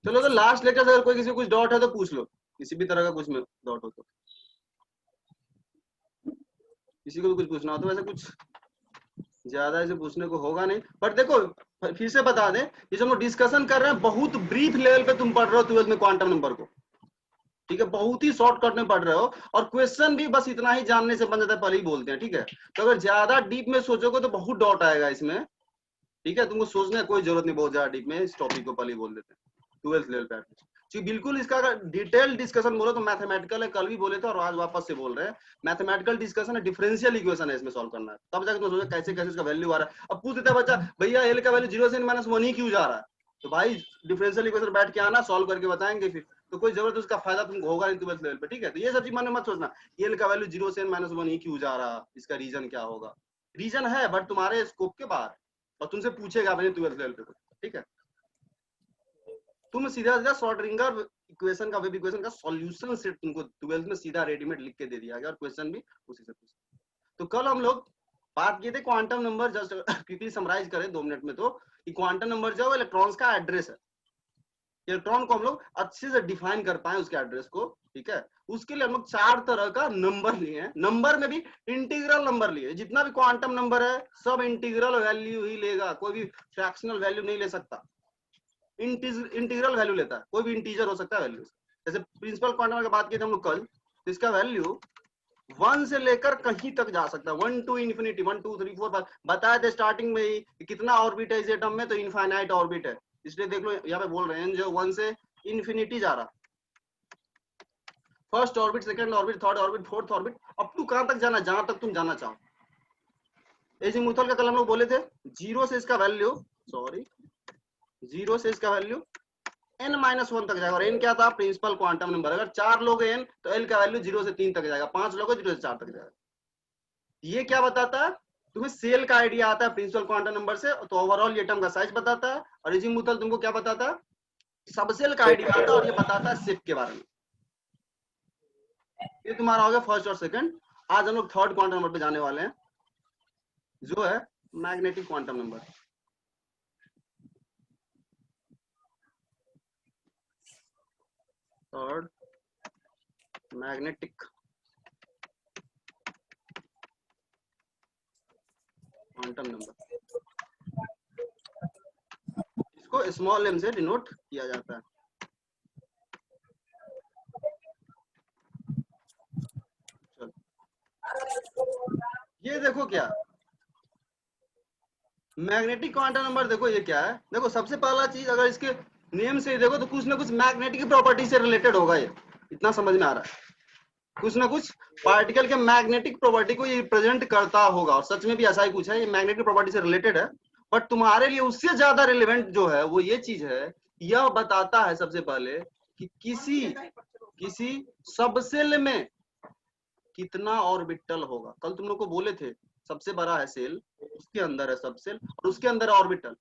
चलो तो last lecture अगर कोई किसी को कुछ डाउट है तो पूछ लो, किसी भी तरह का कुछ में डाउट हो तो, किसी को भी कुछ पूछना हो तो। वैसे कुछ ज्यादा ऐसे पूछने को होगा नहीं, बट देखो फिर से बता दें, ये जो हम डिस्कशन कर रहे हैं बहुत ब्रीफ लेवल पे तुम पढ़ रहे हो 12th में क्वांटम नंबर को, ठीक है, बहुत ही शॉर्टकट में पढ़ रहे हो, और क्वेश्चन भी बस इतना ही जानने से बन जाता है, पहले ही बोलते हैं, ठीक है। तो अगर ज्यादा डीप में सोचोगे तो बहुत डाउट आएगा इसमें, ठीक है, तुमको सोचने की कोई जरूरत नहीं बहुत ज्यादा डीप में, इस टॉपिक को पहले ही बोल देते हैं 12th लेवल पे एटलीस्ट। बिल्कुल इसका अगर डिटेल डिस्कशन बोलो तो मैथमेटिकल है, कल भी बोले थे और आज वापस से बोल रहे हैं, मैथमेटिकल डिस्कशन है, डिफरेंशियल इक्वेशन है, इसमें सॉल्व करना है, तब जाकर तुम सोचो कैसे कैसे इसका वैल्यू आ रहा है। अब पूछ देता है बच्चा, भैया एल का वैल्यू 0 से -1 ही क्यों जा रहा है, तो भाई डिफरेंशियल इक्वेशन बैठ के आना, सॉल्व करके बताएंगे फिर, तो कोई जबरदस्त उसका फायदा तुमको होगा नहीं 12th लेवल पे, ठीक है। तो ये सब चीज मन में मत सोचना, एल का वैल्यू 0 से -1 ही क्यों जा रहा, इसका रीजन क्या होगा, रीजन है बट तुम्हारे स्कोप के बाहर, और तुमसे पूछेगा अपने 12th लेवल पे, ठीक है। तुम सीधा सीधा श्रोडिंगर इक्वेशन का, वेव इक्वेशन का सॉल्यूशन सेट तुमको 12th में सीधा रेडीमेड लिख के दे दिया गया, और क्वेश्चन भी उसी से पूछा। तो कल हम लोग बात किए थे quantum number, just quickly summarise करें 2 मिनट में, तो कि क्वांटम नंबर जो है इलेक्ट्रॉन्स का एड्रेस है, इलेक्ट्रॉन को हम लोग अच्छे से डिफाइन कर पाए उसके एड्रेस को, ठीक है। उसके लिए हम लोग 4 तरह का नंबर लिए हैं, नंबर में भी इंटीग्रल नंबर लिए, जितना भी क्वांटम नंबर है सब इंटीग्रल वैल्यू ही लेगा, कोई भी फ्रैक्शनल वैल्यू नहीं ले सकता, इंटीग्रल वैल्यू लेता है, कोई भी इंटीजर हो सकता है वैल्यू। जैसे प्रिंसिपल क्वांटम की बात की थी हम लोग कल, तो इसका वैल्यू 1 से लेकर कहीं तक जा सकता है, 1 to इंफिनिटी, 1 2 3 4 5 बताया था स्टार्टिंग में ही कि कितना ऑर्बिट है इस एटम में, तो इनफाइनाइट ऑर्बिट है, इसलिए देख लो यहाँ पे बोल रहे हैं जो 1 से इंफिनिटी जा रहा, first orbit, second orbit, third orbit, fourth orbit, up to कहां तक जाना, जहां तक तुम जाना चाहो। एजीमुथल का कल हम लोग बोले थे, 0 से इसका वैल्यू, सॉरी 0 से इसका वैल्यू n-1 तक जाएगा, और n क्या था, प्रिंसिपल क्वांटम नंबर, अगर 4 लोग n तो l का वैल्यू 0 से 3 तक जाएगा, 5 लोग 0 से 4 तक जाएगा। ये क्या बताता है, तुम्हें सेल का आइडिया आता है प्रिंसिपल क्वांटम नंबर से, तो ओवरऑल एटम का साइज बताता है, और एजीमुथल तुमको क्या बताता है, सबसेल का आइडिया आता है, और ये बताता है शेप के बारे में। ये तुम्हारा हो गया फर्स्ट और सेकंड। आज हम लोग थर्ड क्वांटम नंबर पे जाने वाले हैं, जो है magnetic quantum number. Third magnetic quantum number, इसको स्मॉल m से डिनोट किया जाता है। चलो ये देखो क्या मैग्नेटिक क्वांटम नंबर, देखो ये क्या है, देखो सबसे पहला चीज अगर इसके नेम से देखो तो कुछ ना कुछ मैग्नेटिक प्रॉपर्टी से रिलेटेड होगा, ये इतना समझ में आ रहा है, कुछ ना कुछ पार्टिकल के मैग्नेटिक प्रॉपर्टी को ये रिप्रेजेंट करता होगा, और सच में भी ऐसा ही कुछ है, ये मैग्नेटिक प्रॉपर्टी से रिलेटेड है। बट तुम्हारे लिए उससे ज्यादा रिलेवेंट जो है वो ये चीज है, यह बताता है सबसे पहले कि किसी सबसेल में कितना ऑर्बिटल होगा। कल तुम लोग को बोले थे सबसे बड़ा है सेल, उसके अंदर है सबसेल, और उसके अंदर है ऑर्बिटल,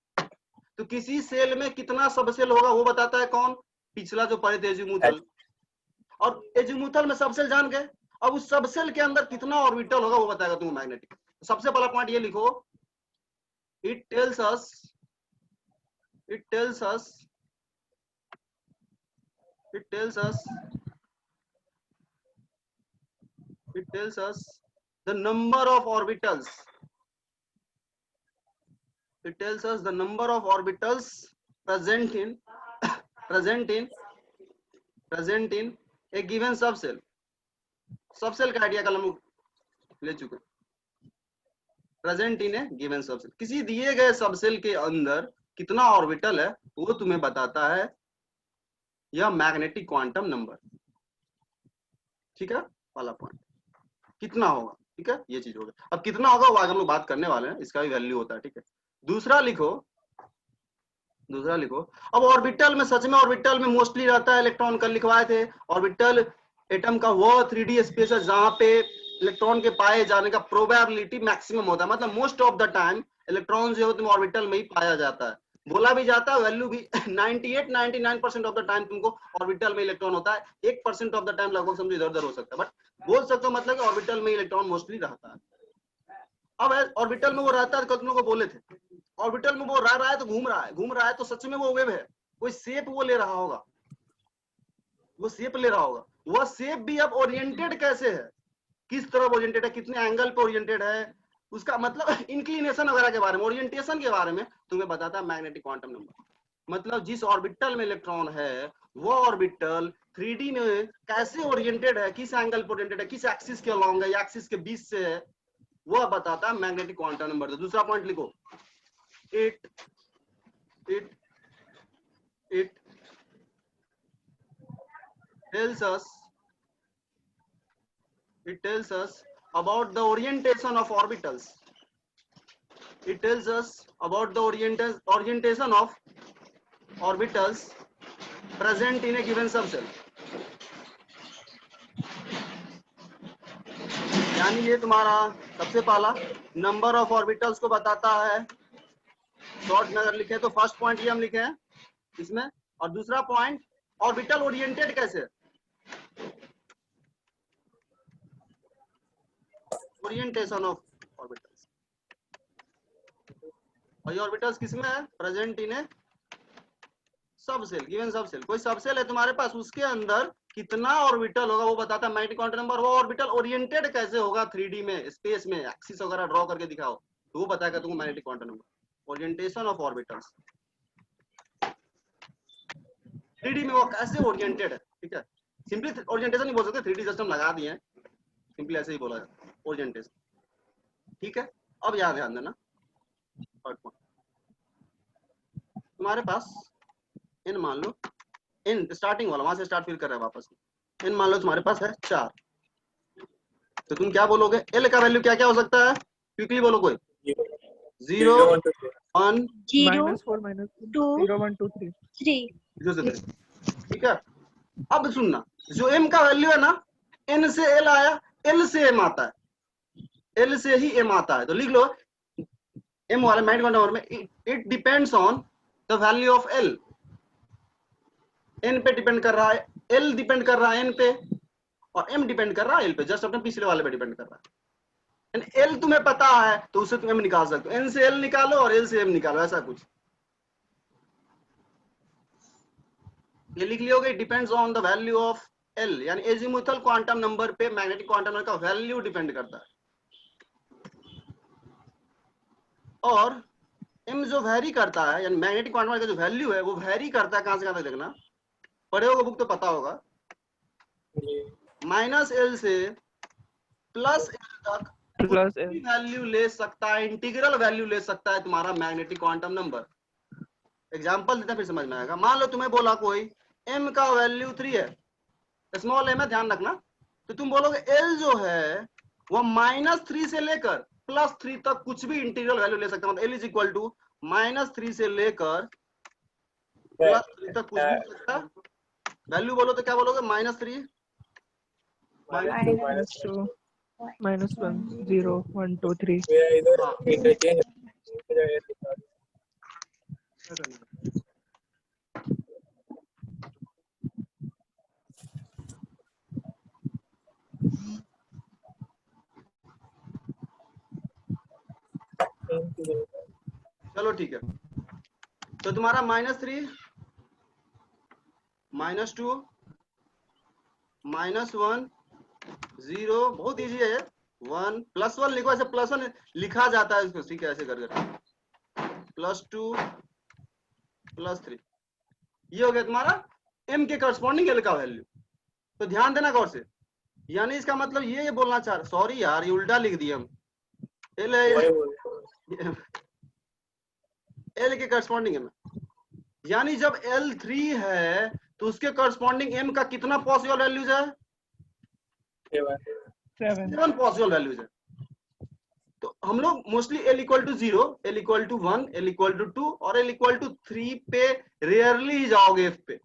तो किसी सेल में कितना सबसेल होगा वो बताता है कौन, पिछला जो पढ़े थे एजीमुथल, और एजीमुथल में सबसेल जान गए, अब उस सबसेल के अंदर कितना ऑर्बिटल होगा वो बताएगा तुमको मैग्नेटिक। सबसे पहला पॉइंट ये लिखो, it tells us it tells us the number of orbitals, it tells us the number of orbitals present in a given subcell। Subshell का आइडिया कल हम ले चुके, present in A given subshell, किसी दिए गए सबसेल के अंदर कितना ऑर्बिटल है वो तुम्हें बताता है यह मैग्नेटिक क्वांटम नंबर, ठीक है। पहला पॉइंट कितना होगा, ठीक है, ये चीज होगा। अब कितना होगा वो आगे हम लोग बात करने वाले हैं, इसका भी वैल्यू होता है, ठीक है। दूसरा लिखो, अब ऑर्बिटल में, सच में ऑर्बिटल में मोस्टली रहता है इलेक्ट्रॉन, कल लिखवाए थे ऑर्बिटल एटम का वो 3D स्पेस है जहां पे इलेक्ट्रॉन के पाए जाने का प्रोबेबिलिटी मैक्सिमम होता है, मतलब most of the time electron जो है ऑर्बिटल में ही पाया जाता है, बोला भी जाता है वैल्यू भी 98-99% ऑफ द टाइम तुमको ऑर्बिटल में इलेक्ट्रॉन होता है, 1% ऑफ द टाइम लगभग समझो इधर उधर हो सकता है, बट बोल सकते हो मतलब कि ऑर्बिटल में इलेक्ट्रॉन मोस्टली रहता है। अब ऑर्बिटल में वो रहता है, कल तुम लोग को बोले थे ऑर्बिटल में वो रह रहा है तो घूम रहा है तो सच में वो वेव है, कोई शेप वो ले रहा होगा, वो शेप ले रहा होगा। वह शेप भी अब ओरिएंटेड कैसे है, किस तरफ ओरिएंटेड है, कितने एंगल पे ओरिएंटेड है, उसका मतलब इंक्लिनेशन वगैरह के बारे में, ओरिएंटेशन के बारे में तुम्हें बताता है मैग्नेटिक क्वांटम नंबर। मतलब जिस ऑर्बिटल में इलेक्ट्रॉन है वो ऑर्बिटल 3D में कैसे ओरिएंटेड है, किस एंगल पर ओरिएंटेड है, किस एक्सिस के अलोंग है या एक्सिस के बीच से है, वो बताता है मैग्नेटिक क्वांटम नंबर। तो दूसरा पॉइंट लिखो, it tells us about the orientation of orbitals. It tells us about the orientation of orbitals present in a given subshell. यानी ये तुम्हारा सबसे पहला नंबर ऑफ ऑर्बिटल्स को बताता है। शॉर्ट में अगर लिखे तो फर्स्ट पॉइंट ये हम लिखे हैं इसमें, और दूसरा पॉइंट ऑर्बिटल ओरिएंटेड कैसे है, ओरिएंटेशन ऑफ ऑर्बिटल्स। और ये ऑर्बिटल्स किसमें है, present in A subshell, given subshell. कोई सबसेल है तुम्हारे पास, उसके अंदर कितना ऑर्बिटल होगा वो बताता है मैग्नेटिक क्वांटम नंबर। वो ऑर्बिटल ओरिएंटेड कैसे होगा 3D में, स्पेस में, एक्सिस वगैरह ड्रॉ करके दिखाओ तो वो बताएगा तुमको magnetic quantum number, orientation of orbitals 3D में वो कैसे ओरिएंटेड है। ठीक है, सिंपली ओरिएंटेशन नहीं बोल सकते, 3D जस्ट हम लगा दिए हैं, सिंपली ऐसे ही बोला जाता है ओरिएंटेशन। ठीक है, अब याद ध्यान देना, तुम्हारे पास n मान लो, n स्टार्टिंग वाला वहां से स्टार्ट फिर कर रहा है वापस, n मान लो तुम्हारे पास है 4, तो तुम क्या बोलोगे, l का वैल्यू क्या क्या हो सकता है, क्विकली बोलो कोई। 0 1 -4 -2 0 1 2 3 ठीक है। अब सुनना, जो m का वैल्यू है ना, n से l आया, l से m आता है, l से ही m आता है, तो लिख लो m वाला मैग्नेटिक क्वांटम नंबर में it depends on the value of l। n पे डिपेंड कर रहा है, l डिपेंड कर रहा है n पे, और m डिपेंड कर रहा है l पे, जस्ट अपने पिछले वाले पे डिपेंड कर रहा है। l तुम्हें पता है तो उससे तुम m निकाल सकते हो, n से l निकालो और l से m निकालो, ऐसा कुछ। ये लिख लियोगे, depends on the value of l, यानी एजीमुथल क्वांटम नंबर पे मैग्नेटिक क्वांटम नंबर का वैल्यू डिपेंड करता है। और m जो वैरी करता है, यानी मैग्नेटिक क्वांटम नंबर का जो वैल्यू है वो वैरी करता है, कहां से कहां तक देखना, पढ़े होगा बुक तो पता होगा, -l से +l तक वैल्यू ले सकता है, इंटीग्रल वैल्यू ले सकता है तुम्हारा मैग्नेटिक क्वांटम नंबर। एग्जांपल देते हैं फिर समझ में आएगा। मान लो तुम्हें बोला कोई m का वैल्यू 3 है, स्मॉल m है, ध्यान रखना, तो तुम बोलोगे l जो है वो -3 से लेकर +3 तक कुछ भी इंटीग्रल वैल्यू ले सकता है, मतलब l इज इक्वल टू -3 से लेकर +3 तक कुछ भी ले सकता है। वैल्यू बोलो तो क्या बोलोगे, -3 -2 -1 0 1 2 3 चलो ठीक है, तो तुम्हारा -3 -2 -1 0, बहुत इजी है ये, 1 +1 लिखो, ऐसे +1 लिखा जाता है इसको, ठीक है, ऐसे कर +2 +3, ये हो गया तुम्हारा m के करस्पॉन्डिंग l का वैल्यू। तो ध्यान देना गौर से, यानी इसका मतलब ये बोलना चाह रहा, सॉरी यार ये उल्टा लिख दिया हम, l के करस्पॉन्डिंग m, यानी जब l 3 है तो उसके करस्पॉन्डिंग m का कितना पॉसिबल वैल्यूज है, 7 पॉसिबल वैल्यूज है। तो हम लोग mostly l equal to 0, l equal to 1, l equal to 2 और l इक्वल टू 3 पे रेयरली ही जाओगे f पे।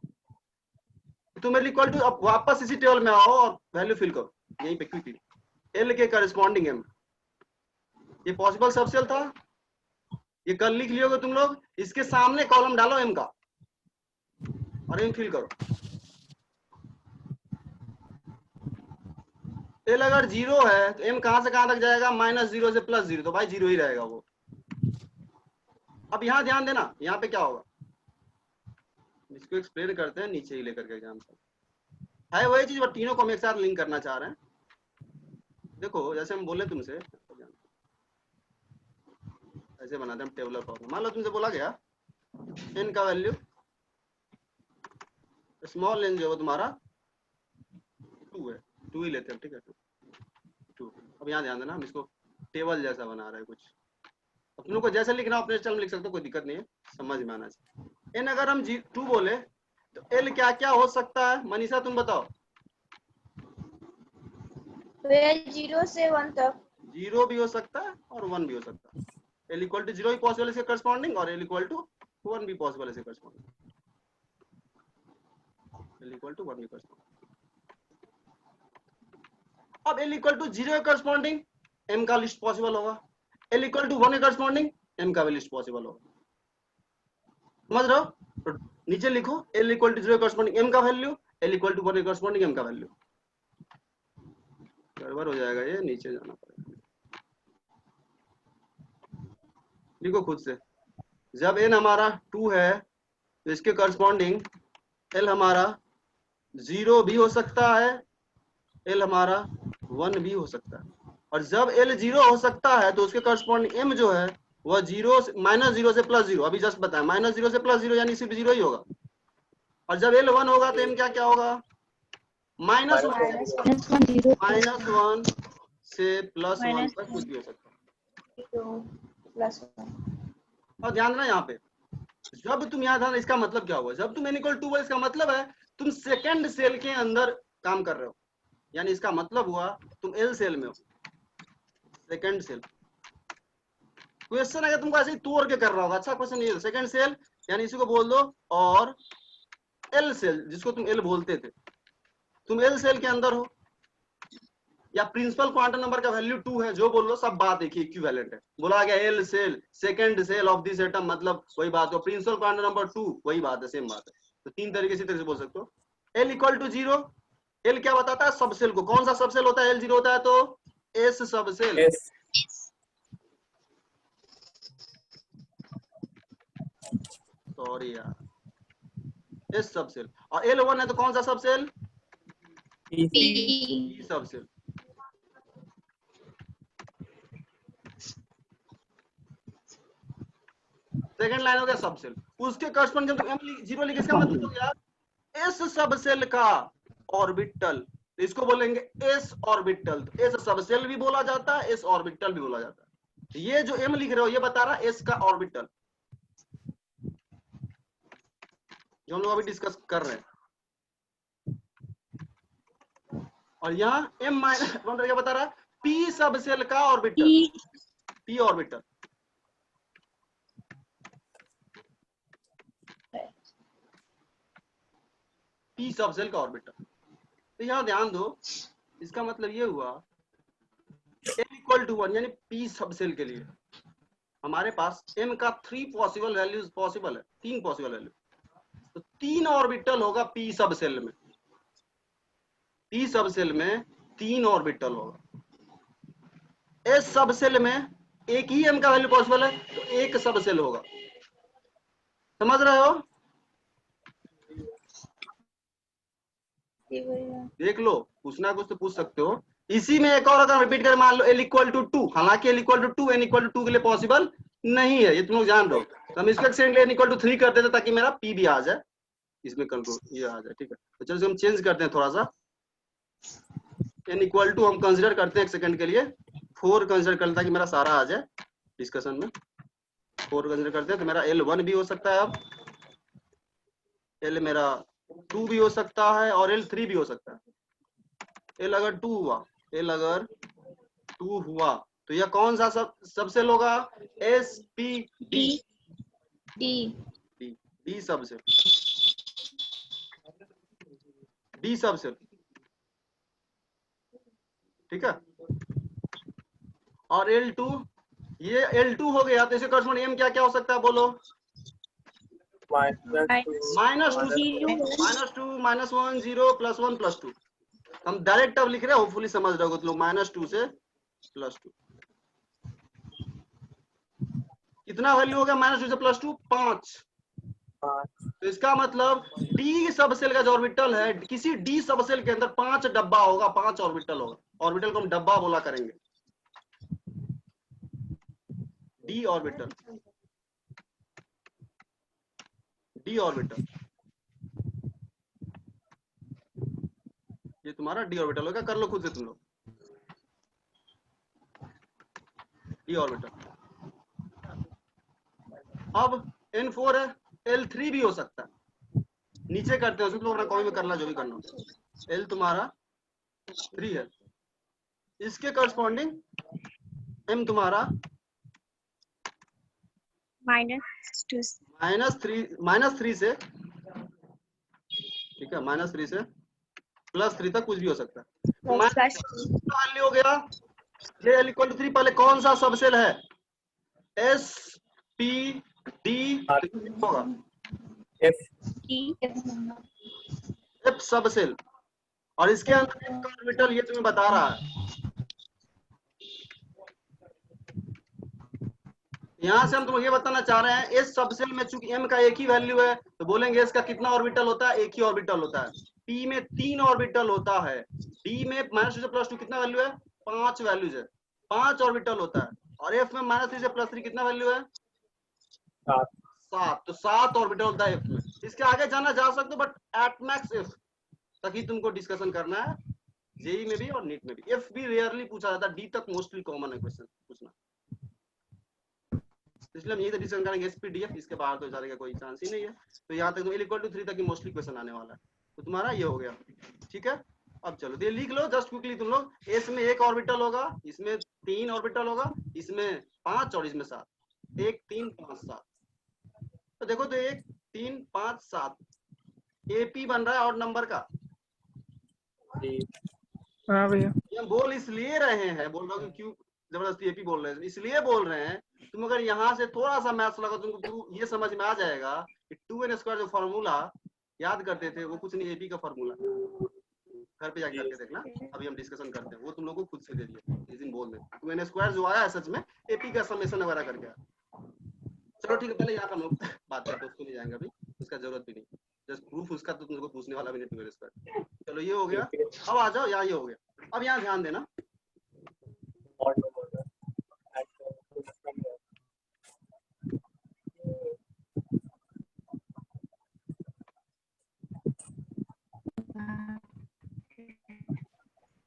तुम l इक्वल टू, अब वापस इसी टेबल में आओ और वैल्यू फिल करो यहीं पे क्विकली, l के करस्पॉन्डिंग m, ये पॉसिबल सबसेल था, ये कल लिख लियोगे तुम लोग, इसके सामने कॉलम डालो m का और m फिल करो। l अगर 0 है तो m कहां से कहां तक जाएगा, -0 से +0, तो भाई 0 ही रहेगा वो। अब यहां ध्यान देना, यहां पे क्या होगा, इसको एक्सप्लेन करते हैं नीचे ही लेकर के एग्जाम है वही चीज, बट तीनों को हम एक साथ लिंक करना चाह रहे हैं। देखो जैसे हम बोले तुमसे, ऐसे बनाते हैं हम टेबलर फॉर्म। मान लो तुमसे बोला गया n का वैल्यू, स्मॉल n जो है तुम्हारा 2 है, 2 ही लेते हैं, ठीक है 2। अब यहाँ ध्यान देना, हम इसको टेबल जैसा बना रहे हैं कुछ। अब तुम लोग को जैसे लिखना अपने स्टाइल में लिख सकते हो, कोई दिक्कत नहीं है, समझ में आना चाहिए। n अगर हम 2 बोले तो l क्या क्या हो सकता है, मनीषा तुम बताओ। 0 से 1 तक। 0 भी हो सकता है और 1 भी हो सकता है। l इक्वल टू 0 भी पॉसिबल इसके करस्पॉन्डिंग, और l इक्वल टू 1 भी पॉसिबल इसके करस्पॉन्डिंग। l इक्वल टू 1 भी करस्पॉन्डिंग। अब l इक्वल टू 0 के करस्पॉन्डिंग m का लिस्ट पॉसिबल होगा, l इक्वल टू 1 के करस्पॉन्डिंग m का भी लिस्ट पॉसिबल होगा। समझ रहे हो? तो नीचे लिखो l इक्वल टू 0 के करस्पॉन्डिंग m का वैल्यू, l इक्वल टू 1 के करस्पॉन्डिंग m का वैल्यू। गड़बड़ हो जाएगा, ये नीचे जाना पड़ेगा। लिखो खुद से, जब n हमारा 2 है तो इसके करस्पॉन्डिंग l हमारा 0 भी हो सकता है, l हमारा 1 भी हो सकता है। और जब l 0 हो सकता है तो उसके करस्पॉन्डिंग m जो है वह -0 से +0, अभी जस्ट बताया -0 से +0 यानी सिर्फ 0 ही होगा। और जब l 1 होगा तो m क्या क्या होगा, -1 से +1 तक कुछ भी हो सकता है। और ध्यान देना यहाँ पे, जब तुम यहाँ ध्यान, इसका मतलब क्या हुआ, जब तुम n इक्वल 2 इसका मतलब है तुम सेकंड सेल के अंदर काम कर रहे हो, यानी इसका मतलब हुआ तुम l सेल में हो, सेकंड सेल। क्वेश्चन अगर तुमको ऐसे ही तोड़ के कर रहा होगा, अच्छा क्वेश्चन ये सेकंड सेल यानी इसी को बोल दो, और l सेल जिसको तुम l बोलते थे, तुम l सेल के अंदर हो, या प्रिंसिपल क्वांटम नंबर का वैल्यू 2 है, जो बोल लो सब बात एक ही इक्विवेलेंट है। बोला गया l shell second shell of this atom, मतलब वही बात हो, प्रिंसिपल क्वांटम नंबर 2 वही बात है, सेम बात है। तो तीन तरीके से बोल सकते हो। l इक्वल टू 0, l क्या बताता है, सब सेल को। कौन सा सब सेल होता है, l 0 होता है तो s सब सेल, सॉरी यार, s सब सेल। और l 1 है तो कौन सा सब सेल, p सब सेल। सेकंड लाइन हो गया सब सेल, उसके करस्पॉन्डिंग जब m 0 लिखे, इसका मतलब हो गया s सब सेल का ऑर्बिटल, इसको बोलेंगे s ऑर्बिटल। तो s सब सेल भी बोला जाता है, s ऑर्बिटल भी बोला जाता है। ये जो m लिख रहे हो ये बता रहा है s का ऑर्बिटल, जो हम लोग अभी डिस्कस कर रहे हैं। और यहाँ m -1 क्या बता रहा है, p सब सेल का ऑर्बिटल, p ऑर्बिटल। p सब सेल का ऑर्बिटल। तो यहाँ ध्यान दो, इसका मतलब ये हुआ m इक्वल टू 1 यानी p सब सेल के लिए हमारे पास m का 3 पॉसिबल वैल्यूज पॉसिबल है, 3 पॉसिबल वैल्यू। तो 3 ऑर्बिटल होगा p सब सेल में, p सब सेल में 3 ऑर्बिटल होगा। s सब सेल में एक ही m का वैल्यू पॉसिबल है तो एक सब सेल होगा। समझ रहे हो? देख लो, पूछना कुछ तो पूछ सकते हो। इसी में एक और अगर रिपीट करें, मान लो l इक्वल टू 2, हालांकि l equal to 2 n equal to 2 के लिए पॉसिबल नहीं है, ये तुम लोग जान रहे हो। तो हम इसको एक्सटेंड n इक्वल टू 3 कर देते ताकि मेरा p भी आ जाए, इसमें कंट्रोल ये आ जाए, ठीक है। तो चलो हम चेंज करते हैं थोड़ा सा, n इक्वल टू हम कंसिडर करते हैं एक सेकंड के लिए 4 कंसिडर करते हैं ताकि मेरा सारा आ जाए डिस्कशन में। 4 कंसिडर करते हैं तो मेरा l 1 भी हो सकता है, अब l मेरा 2 भी हो सकता है और l 3 भी हो सकता है। l अगर 2 हुआ, l अगर 2 हुआ तो यह कौन सा सब सेल होगा, s p d d सब सेल, d सब सेल, ठीक है। और l2, ये l2 हो गया तो इसे करस्पॉन्डिंग m क्या क्या हो सकता है, बोलो। -2, -1, 0, +1, +2। हम डायरेक्ट अब लिख रहे हैं, होपफुली समझ रहे हो तुम लोग। -2 से +2 कितना वैल्यू हो गया, -2 से +2 5। तो इसका मतलब डी सबसेल का जो ऑर्बिटल है, किसी डी सबसेल के अंदर 5 डब्बा होगा, 5 ऑर्बिटल होगा। ऑर्बिटल को हम डब्बा बोला करेंगे, डी ऑर्बिटल, डी ऑर्बिटल, ये तुम्हारा डी ऑर्बिटल होगा। कर लो खुद से तुम लोग, डी ऑर्बिटल। अब N4 है, L3 भी हो सकता है, नीचे करते हैं, तुम लोग अपना कॉपी में करना जो भी करना हो। L तुम्हारा 3 है, इसके करस्पॉन्डिंग M तुम्हारा -3 से, ठीक है, -3 से +3 तक कुछ भी हो सकता है। तो वैल्यू हो गया ये L = 3। पहले कौन सा सबसेल है? S P D होगा F सबसेल, और इसके अंदर एक ऑर्बिटल ये तुम्हें बता रहा है। यहाँ से हम तुम्हें ये बताना चाह रहे हैं, इस सबसेल में चूंकि M का एक ही वैल्यू है तो बोलेंगे इसका कितना ऑर्बिटल होता है? एक ही ऑर्बिटल होता है। P में 3 ऑर्बिटल होता है, D में -2 से +2 कितना वैल्यू है? 5 वैल्यूज है, 5 ऑर्बिटल होता है। और F में -3 से +3 कितना वैल्यू है? 7। तो 7 ऑर्बिटल होता है F में। इसके आगे जाना जा सकते हो, बट एट मैक्स F तक ही तुमको डिस्कशन करना है, जेई में भी और नीट में भी। F भी रेयरली पूछा जाता है, D तक मोस्टली कॉमन है क्वेश्चन पूछना, इसलिए हम यही तो डिस्कशन करेंगे SPDF, इसके बाहर तो जाने का कोई चांस ही नहीं है। तो यहाँ तक L = 3 तक ही मोस्टली क्वेश्चन आने वाला है। तो तुम्हारा ये हो गया, ठीक है। अब चलो ये लिख लो जस्ट क्विकली तुम लोग। S में 1 ऑर्बिटल होगा, इसमें 3 ऑर्बिटल होगा, इसमें 5 और इसमें 7, 1 3 5 7। तो देखो तो 1 3 5 7 AP बन रहा है और नंबर का। हाँ भैया, हम बोल इसलिए रहे हैं, बोल रहा हूँ क्यों जबरदस्ती AP बोल रहे हैं, इसलिए बोल रहे हैं। तुम अगर यहाँ से थोड़ा सा मैथ्स लगा तुमको ये समझ में आ जाएगा कि 2n² जो फॉर्मूला याद करते थे वो कुछ नहीं, AP का फॉर्मूला। घर पे जाकर करके देखना, अभी हम डिस्कशन करते हैं, वो तुम लोगों को खुद से दे दिए इस दिन बोल दे। 2n² जो आया है सच में AP का समेशन वगैरह करके। चलो ठीक है, पहले यहाँ का हम लोग बात करते हैं, उसको नहीं जाएंगे अभी, उसका जरूरत भी नहीं, जस्ट प्रूफ उसका तो तुमको पूछने वाला भी नहीं 2n²। चलो ये हो गया। अब आ जाओ यहाँ, ये हो गया। अब यहाँ ध्यान देना,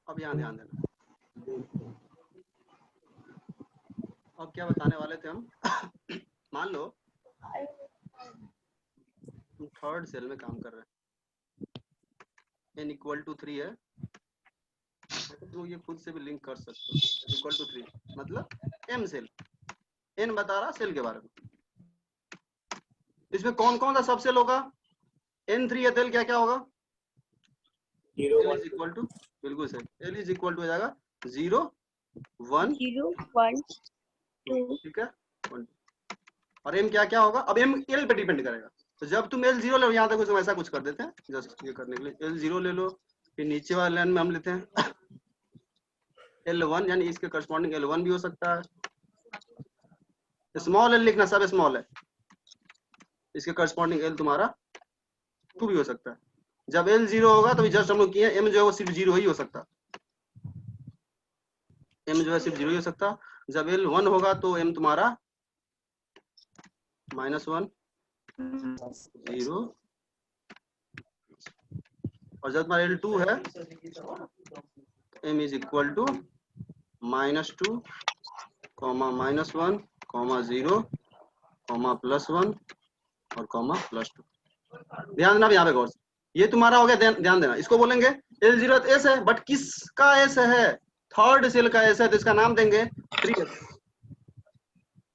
अब यहाँ ध्यान देना। अब क्या बताने वाले थे हम? मान लो तुम 3rd सेल में काम कर रहे हैं, N = 3 है, तो ये खुद से भी लिंक कर सकते हो। N = 3 मतलब M सेल, N बता रहा सेल के बारे में। इसमें कौन कौन सा सबसेल होगा? N3 है, क्या क्या होगा? L = बिल्कुल सही, L = हो जाएगा 0 1 2, ठीक है 1। और M क्या क्या होगा? अब M L पे डिपेंड करेगा। तो जब तुम L0 ले लो, यहाँ तक ऐसा कुछ कर देते हैं जस्ट ये करने के लिए। L0 ले लो, फिर नीचे वाले लाइन में हम लेते हैं L1, यानी इसके करस्पॉन्डिंग L1 भी हो सकता है। स्मॉल L लिखना, सब स्मॉल है, इसके करस्पॉन्डिंग L तुम्हारा 2 भी हो सकता है। जब L0 होगा तो जस्ट हम लोग किए, M जो है वो सिर्फ 0 ही हो सकता, M जो है सिर्फ 0 ही हो सकता। जब L1 होगा तो M तुम्हारा -1 0, और जब तुम्हारा L2 है M = -2, -1, -0, +1 और +2। ध्यान देना यहाँ पे गौर से, ये तुम्हारा हो गया। ध्यान देना, इसको बोलेंगे L0 S है, बट किसका S है? 3rd सेल का S है, तो इसका नाम देंगे 3S,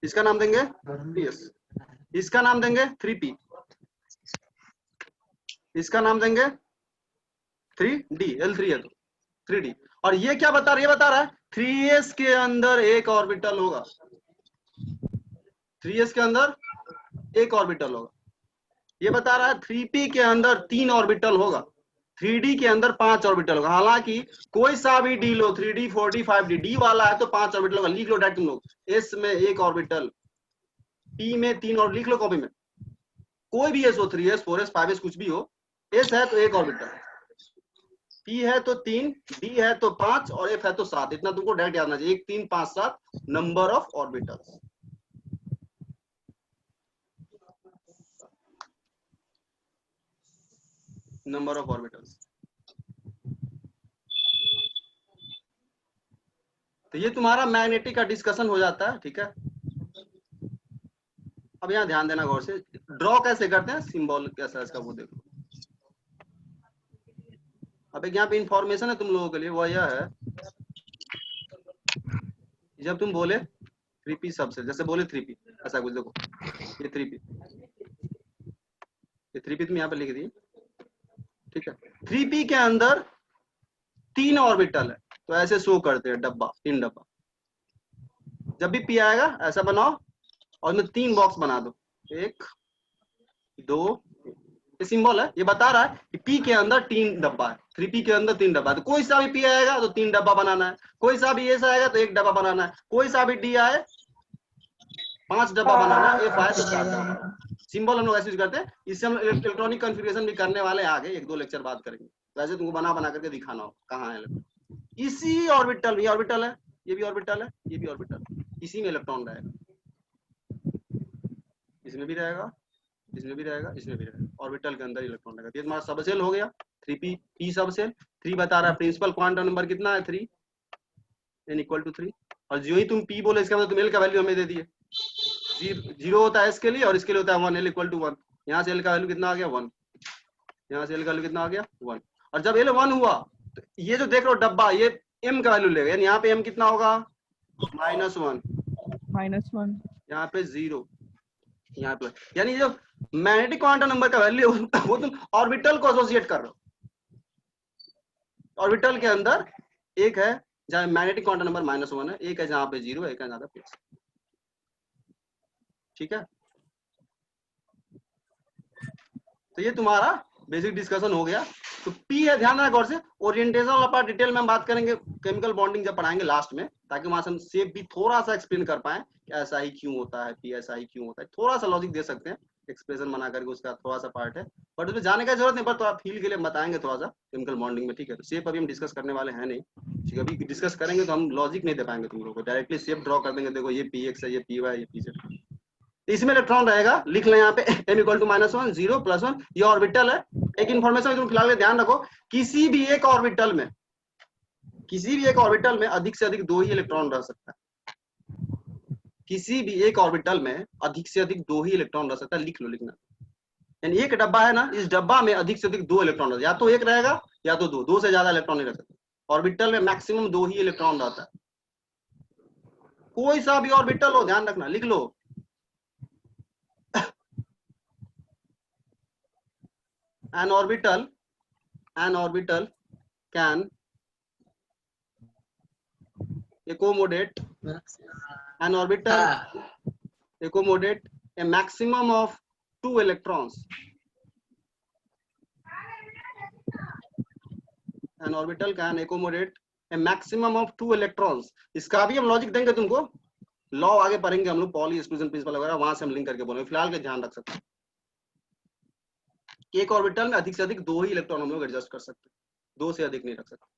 इसका नाम देंगे 3S, इसका नाम देंगे 3P, इसका नाम देंगे 3D। L3 है तो 3D। और ये क्या बता रहा है? ये बता रहा है 3S के अंदर एक ऑर्बिटल होगा, 3S के अंदर एक ऑर्बिटल होगा। ये बता रहा है 3P के अंदर 3 ऑर्बिटल होगा, 3D के अंदर 5 ऑर्बिटल होगा। हालांकि कोई सा भी D लो, 3D 4D 5D, D वाला है तो 5 ऑर्बिटल होगा। लिख लो डायरेक्ट तुम लोग, S में 1 ऑर्बिटल, P में 3 और लिख लो कॉपी में। कोई भी एस हो, 3s 4s 5s कुछ भी हो, एस है तो एक ऑर्बिटल, पी है तो 3, डी है तो 5 और एफ है तो 7। इतना तुमको डायरेक्ट याद ना चाहिए, 1 3 5 7 number of orbitals. Number of orbitals. तो ये तुम्हारा मैग्नेटिक का डिस्कशन हो जाता है, ठीक है। अब यहाँ ध्यान देना गौर से, ड्रॉ कैसे करते हैं, सिंबल कैसा है इसका वो देखो। अब एक यहाँ पे इंफॉर्मेशन है तुम लोगों के लिए, वो यह है जब तुम बोले 3p सबसे, जैसे बोले 3p ऐसा कुछ, देखो ये 3p, ये 3p तुम यहाँ पे लिख दिए, ठीक है। 3p के अंदर 3 ऑर्बिटल है, तो ऐसे शो करते हैं डब्बा, 3 डब्बा। जब भी p आएगा ऐसा बनाओ और इसमें 3 बॉक्स बना दो, 1 2, ये सिंबल है, ये बता रहा है कि p के अंदर 3 डब्बा है, 3p के अंदर 3 डब्बा है। तो कोई सा भी p आएगा तो 3 डब्बा बनाना है, कोई सा भी s आएगा तो 1 डब्बा बनाना है, कोई सा भी d आए 5 डब्बा बनाना है, f आए तो 4 डब्बा बनाना है। सिंबल हम लोग ऐसे यूज करते हैं। इससे हम इलेक्ट्रॉनिक कॉन्फ़िगरेशन भी करने वाले हैं आगे, 1 2 लेक्चर बाद करेंगे। वैसे तुमको बना बना करके दिखाना हो कहाँ है इलेक्ट्रॉन। इसी ऑर्बिटल, ये ऑर्बिटल है, ये भी ऑर्बिटल है, ये भी ऑर्बिटल, इसी में इलेक्ट्रॉन रहेगा, इसमें भी रहेगा, इसमें भी रहेगा, इसमें भी रहेगा, ऑर्बिटल के अंदर इलेक्ट्रॉन रहेगा। ये तुम्हारा सबसेल हो गया 3p, p सबसेल। 3 बता रहा है प्रिंसिपल क्वांटम नंबर कितना है, 3, n = 3। और जो ही तुम p बोले इसका मतलब तुम l का वैल्यू हमें दे दिए। 0 होता है s के लिए और इसके लिए होता है 1, l = 1। यहाँ से l का वैल्यू कितना आ गया, 1। यहाँ से l का वैल्यू कितना आ गया, 1। और जब l 1 हुआ तो ये जो देख रहे हो डब्बा, ये m का वैल्यू लेगा, यानी यहाँ पे m कितना होगा, -1, यहाँ पे 0, यहाँ पे, यानी जो मैग्नेटिक क्वांटम नंबर का वैल्यू वो तुम ऑर्बिटल को एसोसिएट कर रहे हो। ऑर्बिटल के अंदर एक है जहाँ मैग्नेटिक क्वांटम नंबर -1 है, एक है जहाँ पे 0 है, एक है जहाँ पे +। ठीक है, तो ये तुम्हारा बेसिक डिस्कशन हो गया। तो P है, ध्यान रखना गौर से। ओरिएंटेशन वाला पार्ट डिटेल में हम बात करेंगे केमिकल बॉन्डिंग जब पढ़ाएंगे लास्ट में, ताकि वहां से हम शेप भी थोड़ा सा एक्सप्लेन कर पाए कि ऐसा ही क्यों होता है, P ऐसा ही क्यों होता है, थोड़ा सा लॉजिक दे सकते हैं, एक्सप्रेशन बना करके उसका थोड़ा सा पार्ट है, बट उसमें जाने का जरूरत नहीं, पर तो आप फील के लिए बताएंगे थोड़ा सा केमिकल बॉन्डिंग में, ठीक है। तो शेप अभी हम डिस्कस करने वाले हैं नहीं, ठीक है। अभी डिस्कस करेंगे तो हम लॉजिक नहीं दे पाएंगे तुम लोगों को, डायरेक्टली शेप ड्रॉ कर देंगे, देखो ये px है, ये py है, ये pz। इसमें इलेक्ट्रॉन रहेगा, लिख लें यहाँ पे m = -1 0 +1, ये ऑर्बिटल है। एक इन्फॉर्मेशन तुम फिलहाल ध्यान रखो, किसी भी एक ऑर्बिटल में, किसी भी एक ऑर्बिटल में अधिक से अधिक 2 ही इलेक्ट्रॉन रह सकता है। किसी भी एक ऑर्बिटल में अधिक से अधिक 2 ही इलेक्ट्रॉन रह सकता है, लिख लो, लिखना। यानी एक डब्बा है ना, इस डब्बा में अधिक से अधिक 2 इलेक्ट्रॉन रहता है, या तो एक रहेगा या तो 2, 2 से ज्यादा इलेक्ट्रॉन नहीं रह सकता। ऑर्बिटल में मैक्सिमम 2 ही इलेक्ट्रॉन रहता है, कोई सा भी ऑर्बिटल हो, ध्यान रखना, लिख लो। An orbital can accommodate a maximum of 2 electrons. An orbital can accommodate a maximum of 2 electrons. इसका भी हम लॉजिक देंगे तुमको, लॉ आगे पढ़ेंगे हम लोग, पॉली एक्सक्लूजन प्रिंसिपल वगैरह, वहां से हम लिंक करके बोलेंगे, फिलहाल के ध्यान रख सकते हैं। एक ऑर्बिटल में अधिक से अधिक 2 ही इलेक्ट्रॉन हम लोग एडजस्ट कर सकते हैं, 2 से अधिक नहीं रख सकते।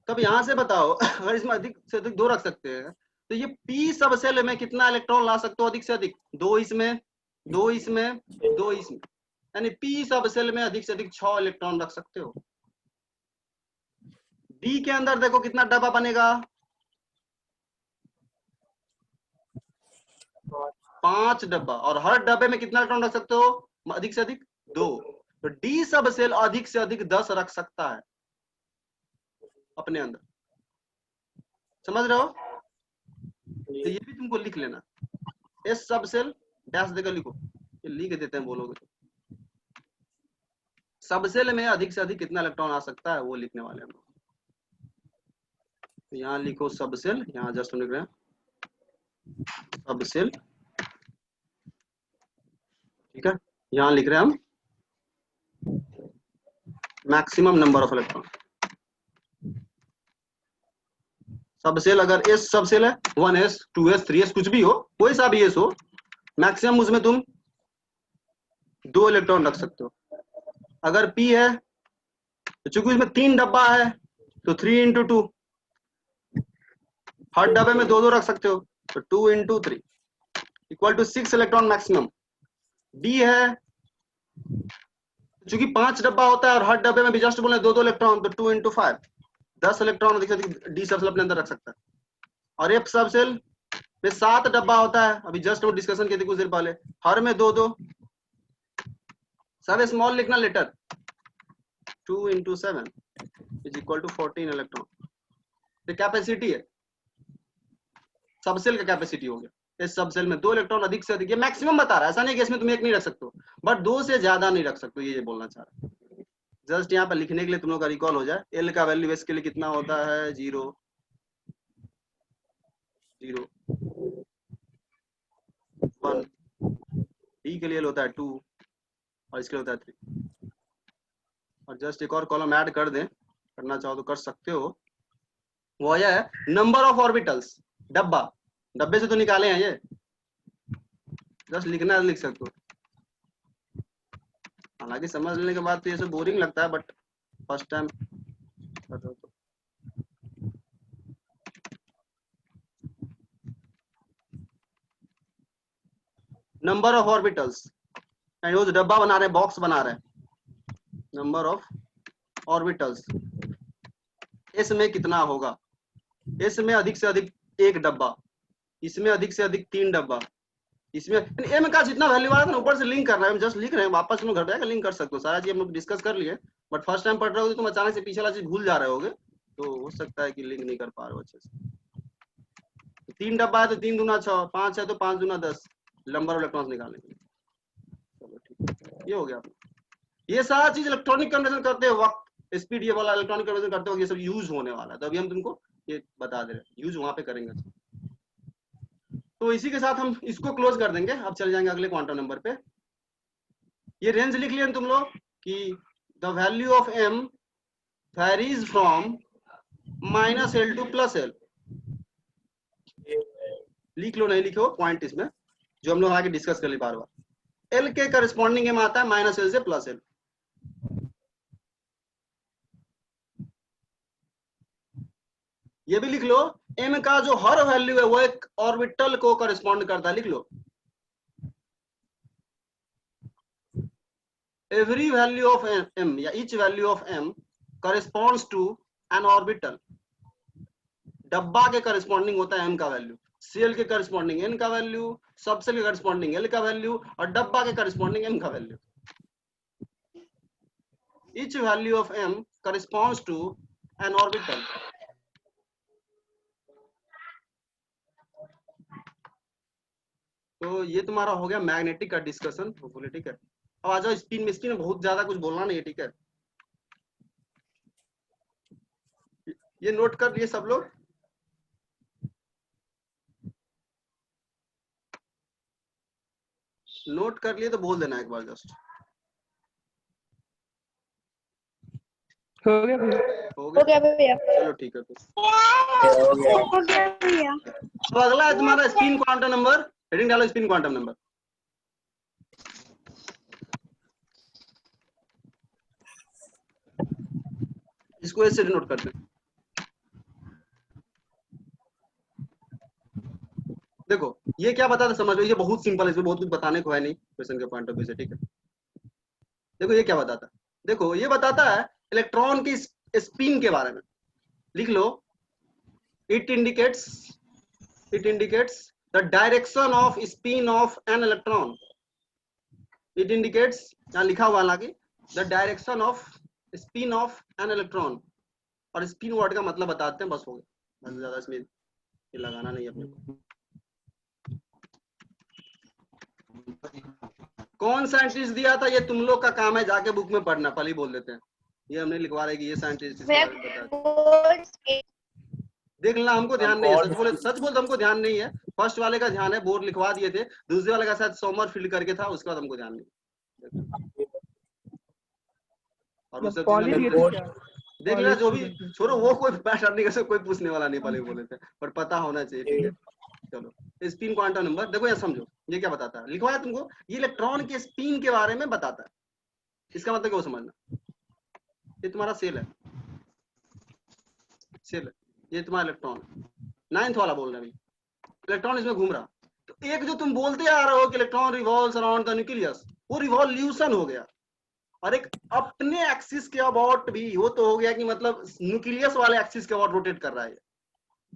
तब यहां से बताओ, अगर इसमें अधिक से अधिक 2 रख सकते हैं, तो ये p सबसेल में कितना इलेक्ट्रॉन ला सकते हो अधिक से अधिक, 2 इसमें, 2 इसमें, 2 इसमें, यानी p सबसेल में अधिक से अधिक 6 इलेक्ट्रॉन रख सकते हो। d के अंदर देखो कितना डब्बा बनेगा, 5 डब्बा, और हर डब्बे में कितना इलेक्ट्रॉन रख सकते हो अधिक से अधिक 2। तो डी सब सेल अधिक से अधिक 10 रख सकता है अपने अंदर, समझ रहे हो। तो ये भी तुमको लिख लेना, एस सब सेल डैश देकर लिखो, ये लिख देते हैं बोलोगे तो। सब सेल में अधिक से अधिक कितना इलेक्ट्रॉन आ सकता है वो लिखने वाले हम लोग। तो यहाँ लिखो सब सेल, यहाँ जस्ट लिख रहे हैं सब सेल, ठीक है। यहाँ लिख रहे हैं हम मैक्सिमम नंबर ऑफ इलेक्ट्रॉन। सब सेल अगर एस सब सेल है, 1s 2s 3s कुछ भी हो, कोई सा भी एस हो, मैक्सिमम उसमें तुम 2 इलेक्ट्रॉन रख सकते हो। अगर p है तो चूंकि इसमें 3 डब्बा है तो 3 into 2, हर डब्बे में 2 रख सकते हो, तो 2 into 3 equal to 6 electron maximum. d है चूंकि 5 डब्बा होता है और हर डब्बे में भी जस्ट बोले 2 इलेक्ट्रॉन, तो 2 into 5 10 इलेक्ट्रॉन डी सब सेल अपने अंदर रख सकता है। और f सब सेल में 7 डब्बा होता है, अभी जस्ट वो डिस्कशन किए थे कुछ देर पहले, हर में 2 सब स्मॉल लिखना letter, 2 into 7 is equal to 14 electron. तो कैपेसिटी है, सब सेल का कैपेसिटी हो गया। इस सब सेल में 2 इलेक्ट्रॉन अधिक से अधिक, ये मैक्सिमम बता रहा है, ऐसा नहीं कि इसमें तुम एक नहीं रख सकते हो, बट 2 से ज्यादा नहीं रख सकते, ये बोलना चाह रहा है। जस्ट यहाँ पे लिखने के लिए तुम लोग का रिकॉल हो जाए, एल का वैल्यू इसके लिए कितना होता है, 0 0 1, डी के लिए होता है 2 और इसके लिए होता है 3। और जस्ट एक और कॉलम ऐड कर दें, करना चाहो तो कर सकते हो, वो यह है नंबर ऑफ ऑर्बिटल्स। डब्बे से तो निकाले हैं ये, जस्ट लिखना है, लिख सकते हो। हालांकि समझ लेने के बाद तो ये सब बोरिंग लगता है, बट फर्स्ट टाइम कर रहे हो तो नंबर ऑफ ऑर्बिटल्स, एंड वो डब्बा बना रहे हैं, बॉक्स बना रहे हैं, नंबर ऑफ ऑर्बिटल्स इसमें कितना होगा, इसमें अधिक से अधिक 1 डब्बा, इसमें अधिक से अधिक 3 डब्बा, इसमें एम का जितना वैल्यू आया था ऊपर से लिंक कर रहा है, हम जस्ट लिख रहे हैं, वापस हम घर जाकर लिंक कर सकते हो, सारा चीज हम लोग डिस्कस कर लिए, बट फर्स्ट टाइम पढ़ रहे हो तो तुम अचानक से पीछे वाला चीज भूल जा रहे होगे, तो हो सकता है कि लिंक नहीं कर पा रहे हो अच्छे से। 3 डब्बा है तो 3 दूना 6, 5 है तो 5 दूना 10, नंबर ऑफ इलेक्ट्रॉन्स निकालने के लिए। चलो ठीक, ये हो गया अपना। ये सारा चीज इलेक्ट्रॉनिक कन्वर्जन करते वक्त, स्पीड ये वाला इलेक्ट्रॉनिक कन्वर्जन करते वक्त ये सब यूज होने वाला है, तो अभी हम तुमको ये बता दे रहे हैं, यूज वहां पे करेंगे। तो इसी के साथ हम इसको क्लोज कर देंगे, अब चल जाएंगे अगले क्वांटम नंबर पे। ये रेंज लिख लिया तुम लोग कि the value of m varies from -L to +L। लिख लो, नहीं लिखो पॉइंट इसमें, जो हम लोग आगे डिस्कस कर ली बार बार। L के करस्पॉन्डिंग m आता है -L से +L। ये भी लिख लो, m का जो हर वैल्यू है वो एक ऑर्बिटल को करस्पॉन्ड करता है, लिख लो। एवरी वैल्यू ऑफ m या each value of m corresponds to an orbital. डब्बा के करस्पॉन्डिंग होता है m का वैल्यू, सेल के करस्पॉन्डिंग n का वैल्यू, सबसेल के करस्पॉन्डिंग l का वैल्यू, और डब्बा के करस्पॉन्डिंग m का value. Each value of m corresponds to an orbital. तो ये तुम्हारा हो गया मैग्नेटिक का डिस्कशन, होपफुली ठीक है। अब आ जाओ स्पिन में। स्पिन में बहुत ज्यादा कुछ बोलना नहीं है, ठीक है, ये नोट कर लिए सब लोग। नोट कर लिए तो बोल देना एक बार जस्ट। हो गया भैया, हो हो गया भैया। चलो ठीक है। तो अगला है तुम्हारा स्पिन क्वांटम नंबर। हेडिंग डालो स्पिन क्वांटम नंबर। इसको ऐसे नोट करते हैं। देखो ये क्या बताता समझ लो, ये बहुत सिंपल है, इसमें बहुत कुछ बताने को है नहीं क्वेश्चन के पॉइंट ऑफ व्यू से, ठीक है। देखो ये क्या बताता है, देखो ये बताता है इलेक्ट्रॉन की स्पिन के बारे में। लिख लो, it indicates the direction of spin of an electron. It indicates, यहाँ लिखा हुआ हालांकि, the direction of spin of an electron. और स्पिन वर्ड का मतलब बताते हैं, बस हो गया, बस ज्यादा इसमें ये लगाना नहीं अपने को। कौन साइंटिस्ट दिया था ये तुम लोग का काम है, जाके बुक में पढ़ना, पहले ही बोल देते हैं, ये हमने लिखवा रहे कि ये साइंटिस्ट देख लेना, हमको ध्यान नहीं है, सच बोल हमको ध्यान नहीं है। फर्स्ट वाले का ध्यान है, बोर्ड लिखवा दिए थे, दूसरे वाले का शायद सोमरफील्ड करके था, उसके बाद हमको ध्यान नहीं। और उस देख लेना, जो भी छोड़ो वो कोई पैटर्न नहीं कर, कोई पूछने वाला नहीं, पहले बोले थे, पर पता होना चाहिए, ठीक है। चलो स्पिन क्वांटम नंबर देखो, या समझो, ये क्या बताता है, लिखवाया तुमको, ये इलेक्ट्रॉन के स्पिन के बारे में बताता है। इसका मतलब क्या समझना, ये तुम्हारा सेल है, सेल है, ये तुम्हारा इलेक्ट्रॉन है, 9th वाला बोल रहे हैं, इलेक्ट्रॉन इसमें घूम रहा। तो एक जो तुम बोलते आ रहे हो कि electron revolves around the nucleus, वो रिवॉल्यूशन हो गया। और एक अपने एक्सिस के अबाउट भी, वो तो हो गया कि मतलब न्यूक्लियस वाले एक्सिस के अबाउट रोटेट कर रहा है,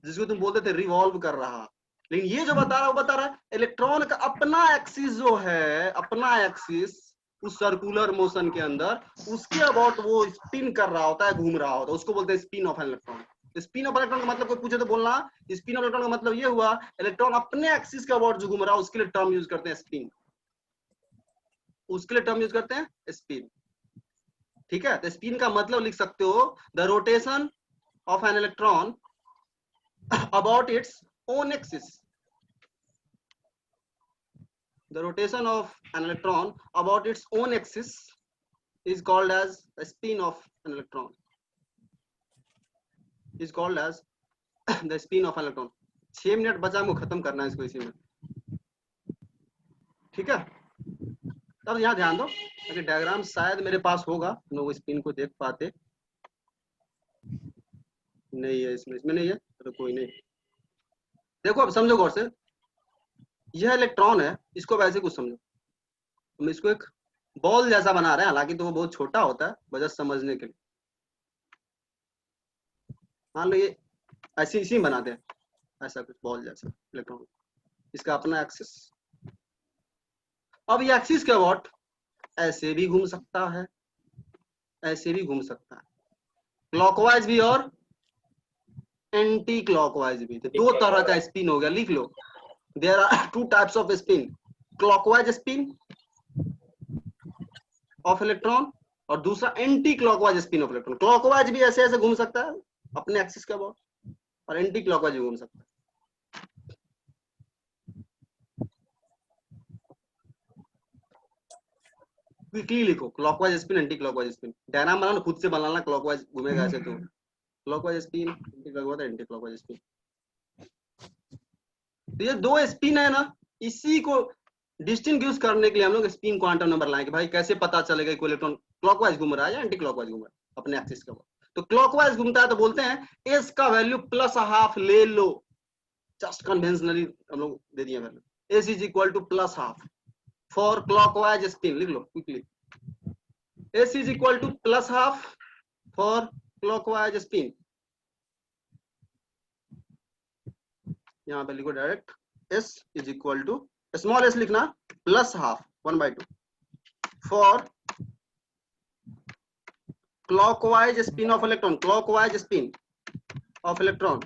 जिसको तुम बोलते थे रिवॉल्व कर रहा। लेकिन ये जो बता रहा है वो बता रहा है इलेक्ट्रॉन का अपना एक्सिस जो है, अपना एक्सिस उस सर्कुलर मोशन के अंदर उसके अबाउट वो स्पिन कर रहा होता है, घूम रहा होता है, उसको बोलते हैं spin of an electron. Spin of electron का मतलब कोई पूछे तो बोलना, स्पिन ऑफ इलेक्ट्रॉन का मतलब ये हुआ इलेक्ट्रॉन अपने एक्सिस के अबाउट जो घूम रहा है, उसके लिए टर्म यूज करते हैं स्पिन, उसके लिए टर्म यूज करते हैं स्पिन। ठीक है, तो स्पिन का मतलब लिख सकते हो the rotation of an electron about its own axis. The rotation of an electron about its own axis is called as a spin of an electron. Is called as the spin of an electron. 6 minute बचा, हमको खत्म करना है इसको इसी में। ठीक है, तब यहाँ ध्यान दो, अगर डायग्राम शायद मेरे पास होगा, हम लोग स्पिन को देख पाते, नहीं है इसमें नहीं है, तो कोई नहीं। देखो अब समझो गौर से, यह इलेक्ट्रॉन है, इसको वैसे कुछ समझो, हम इसको एक बॉल जैसा बना रहे हैं, हालांकि तो वो बहुत छोटा होता है बजट समझने के लिए। मान लो ये ऐसे इसी में बनाते हैं, ऐसा कुछ बॉल जैसा इलेक्ट्रॉन, इसका अपना एक्सिस। अब ये एक्सिस के अबाउट ऐसे भी घूम सकता है, ऐसे भी घूम सकता है, क्लॉकवाइज भी और एंटी क्लॉकवाइज भी। तो 2 तरह का स्पिन हो गया, लिख लो। There are 2 types of spin, clockwise spin of electron और दूसरा anti clockwise spin of electron. Clockwise भी ऐसे ऐसे घूम सकता है अपने एक्सिस के अबाउट, और एंटी क्लॉकवाइज भी घूम सकता है। क्विकली लिखो, clockwise spin, anti clockwise spin. Diagram बनाना खुद से बनाना, क्लॉकवाइज घूमेगा ऐसे, तो clockwise spin, anti clockwise, anti clockwise spin. तो ये 2 स्पिन है ना, इसी को डिस्टिंग्विश करने के लिए हम लोग स्पिन क्वांटम नंबर लाएंगे। भाई कैसे पता चलेगा कि इलेक्ट्रॉन क्लॉकवाइज घूम रहा है या एंटी क्लॉकवाइज घूम रहा है अपने एक्सिस के ऊपर। तो क्लॉकवाइज घूमता है तो बोलते हैं एस का वैल्यू +½ ले लो, जस्ट कन्वेंशनली हम लोग दे दिए value, s is equal to +½ for clockwise spin. लिख लो quickly, s is equal to +½ for clockwise spin. यहाँ पे लिखो direct, s is equal to, small s लिखना, +½ 1/2 for clockwise spin of electron, clockwise spin of electron.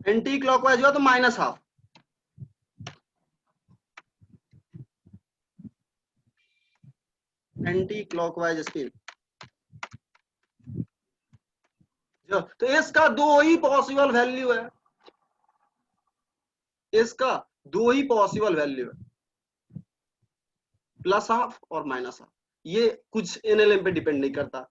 Anti clockwise हुआ तो -½ anti clockwise spin. तो इसका 2 ही पॉसिबल वैल्यू है, इसका 2 ही पॉसिबल वैल्यू है, +½ और -½ ये कुछ एनएलएम पे डिपेंड नहीं करता,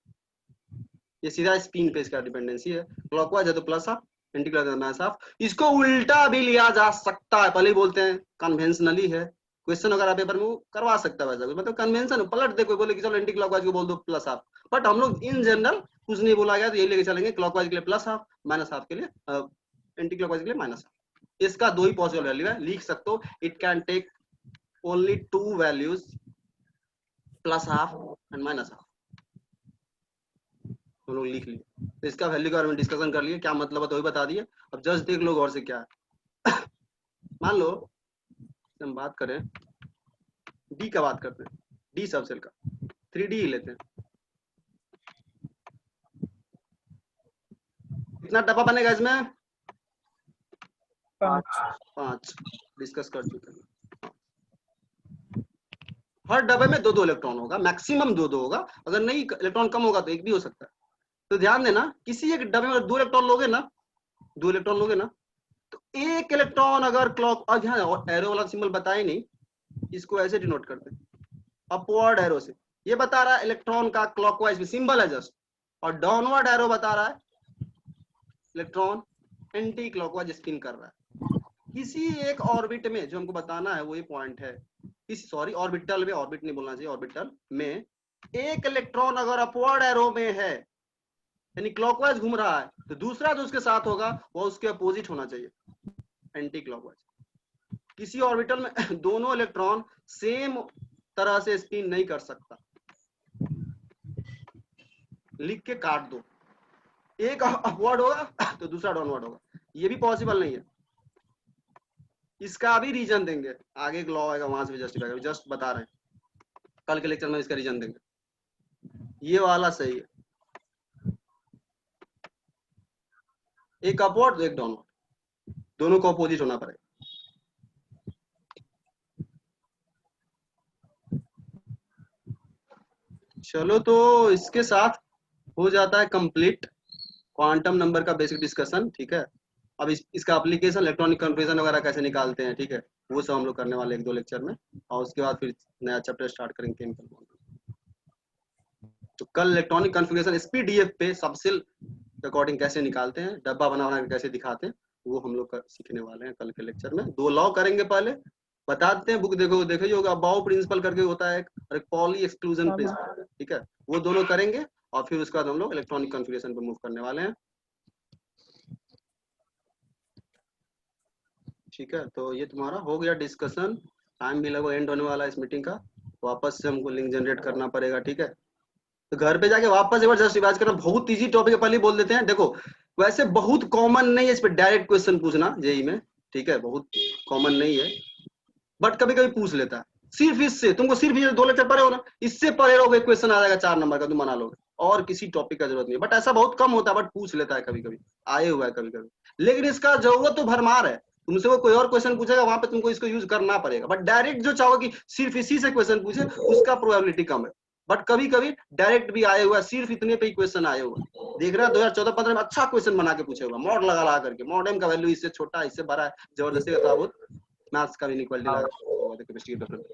ये सीधा स्पिन पे इसका डिपेंडेंसी है। क्लॉकवाइज है तो +½ एंटी क्लॉकवाइज -½ इसको उल्टा भी लिया जा सकता है, पहले बोलते हैं कन्वेंशनली है। क्वेश्चन अगर आप पेपर में करवा सकता है वैसा, मतलब कन्वेंशन पलट दे, कोई बोले कि चलो एंटी क्लॉकवाइज को बोल दो +½ बट हम लोग इन जनरल कुछ नहीं बोला गया तो यही लेके चलेंगे, क्लॉकवाइज के लिए +½ -½ के लिए एंटी क्लॉकवाइज के लिए -½ इसका 2 ही पॉसिबल वैल्यू है, लिख सकते हो। It can take only 2 values, +½ and -½ हम लोग लिख लिए। तो इसका वैल्यू के बारे में डिस्कशन कर लिए, क्या मतलब है तो वही बता दिए। अब जस्ट देख लो गौर से क्या है। मान लो हम बात करें डी का, बात करते हैं डी सबसेल का, 3D ही लेते हैं। कितना डब्बा बनेगा इसमें? 5 डिस्कस कर चुके हैं। हर डब्बे में 2-2 इलेक्ट्रॉन होगा, मैक्सिमम 2-2 होगा, अगर नहीं इलेक्ट्रॉन कम होगा तो 1 भी हो सकता है। तो ध्यान देना, किसी एक डब्बे में 2 इलेक्ट्रॉन लोगे ना, 2 इलेक्ट्रॉन लोगे ना, तो 1 इलेक्ट्रॉन अगर क्लॉक, और ध्यान एरो वाला सिंबल बताया नहीं, इसको ऐसे डिनोट करते हैं अपवर्ड एरो से। ये बता रहा है इलेक्ट्रॉन का क्लॉकवाइज में सिंबल है जस्ट, और डाउनवर्ड एरो बता रहा है इलेक्ट्रॉन एंटी क्लॉकवाइज स्पिन कर रहा है। किसी एक ऑर्बिट में, जो हमको बताना है वो ये पॉइंट है, इस सॉरी ऑर्बिटल में, ऑर्बिट नहीं बोलना चाहिए, ऑर्बिटल में एक इलेक्ट्रॉन अगर अपवर्ड एरो में है, यानी क्लॉकवाइज घूम रहा है, तो दूसरा जो उसके साथ होगा वो उसके अपोजिट होना चाहिए, एंटी क्लॉकवाइज। किसी ऑर्बिटल में दोनों इलेक्ट्रॉन सेम तरह से स्पिन नहीं कर सकता, लिख के काट दो, एक अपवर्ड होगा तो दूसरा डाउनवर्ड होगा, ये भी पॉसिबल नहीं है। इसका भी रीजन देंगे, आगे एक लॉ आएगा वहां से भी जस्टिफाई, जस्ट बता रहे हैं, कल के लेक्चर में इसका रीजन देंगे। ये वाला सही है, एक अपवर्ड एक डाउनवर्ड, दोनों को अपोजिट होना पड़ेगा। चलो तो इसके साथ हो जाता है कंप्लीट क्वांटम नंबर का बेसिक डिस्कशन, ठीक है। अब इसका एप्लीकेशन, इलेक्ट्रॉनिक कन्फ्यूजन वगैरह कैसे निकालते हैं, ठीक है, वो सब हम लोग करने वाले 1-2 लेक्चर में, और उसके बाद फिर नया चैप्टर स्टार्ट करेंगे केमिकल बॉन्ड। तो कल इलेक्ट्रॉनिक कन्फिगरेशन SPDF पे सबसेल के अकॉर्डिंग कैसे निकालते हैं, डब्बा बना के कैसे दिखाते हैं, वो हम लोग सीखने वाले हैं कल के लेक्चर में। 2 लॉ करेंगे, पहले बता देते हैं, बुक देखो ही होगा, बाउ प्रिंसिपल करके होता है और एक पॉली एक्सक्लूजन प्रिंसिपल, ठीक है, वो दोनों करेंगे और फिर उसके बाद हम लोग इलेक्ट्रॉनिक कन्फिगरेशन पे मूव करने वाले हैं, ठीक है। तो ये तुम्हारा हो गया डिस्कशन, टाइम भी लगभग एंड होने वाला है इस मीटिंग का, वापस से हमको लिंक जनरेट करना पड़ेगा, ठीक है। तो घर पे जाके वापस एक बार जस्ट रिवाइज करना, बहुत इजी टॉपिक है, पहले बोल देते हैं। देखो वैसे बहुत कॉमन नहीं है इस पे डायरेक्ट क्वेश्चन पूछना जेई में, ठीक है, बहुत कॉमन नहीं है, बट कभी कभी पूछ लेता है। सिर्फ इससे तुमको सिर्फ ये 2 लेक्चर पढ़े हो ना, इससे पढ़े रहोगे क्वेश्चन आ जाएगा 4 नंबर का, तुम बना लोगे, और किसी टॉपिक का जरूरत नहीं है। बट ऐसा बहुत कम होता है, बट पूछ लेता है कभी कभी, आए हुआ है कभी कभी, लेकिन इसका जरूरत तो भरमार है। तुमसे वो कोई और क्वेश्चन पूछेगा, वहां पे तुमको इसको यूज करना पड़ेगा, बट डायरेक्ट जो चाहो कि सिर्फ इसी से क्वेश्चन पूछे, उसका प्रोबेबिलिटी कम है। बट कभी कभी डायरेक्ट भी आए हुआ है, सिर्फ इतने पे ही क्वेश्चन आए हुआ है। देख रहे हैं 2014-15 में अच्छा क्वेश्चन बना के पूछे हुआ, मॉड लगा करके, मॉडर्न का वैल्यू इससे छोटा, इससे बड़ा है, जबरदस्ती का बहुत मैथ्स का भी इनइक्वालिटी लगा केमिस्ट्री के पेपर में,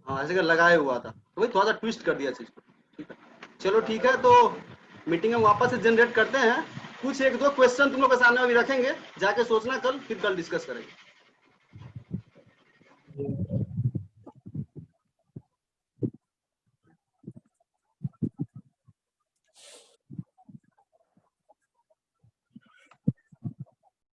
हाँ ऐसे कर लगाए हुआ था, तो वही थोड़ा सा ट्विस्ट कर दिया चीज को, ठीक है। चलो ठीक है, तो मीटिंग हम वापस से जनरेट करते हैं, कुछ 1-2 क्वेश्चन तुम लोग के सामने अभी रखेंगे, जाके सोचना कल, फिर कल डिस्कस करेंगे।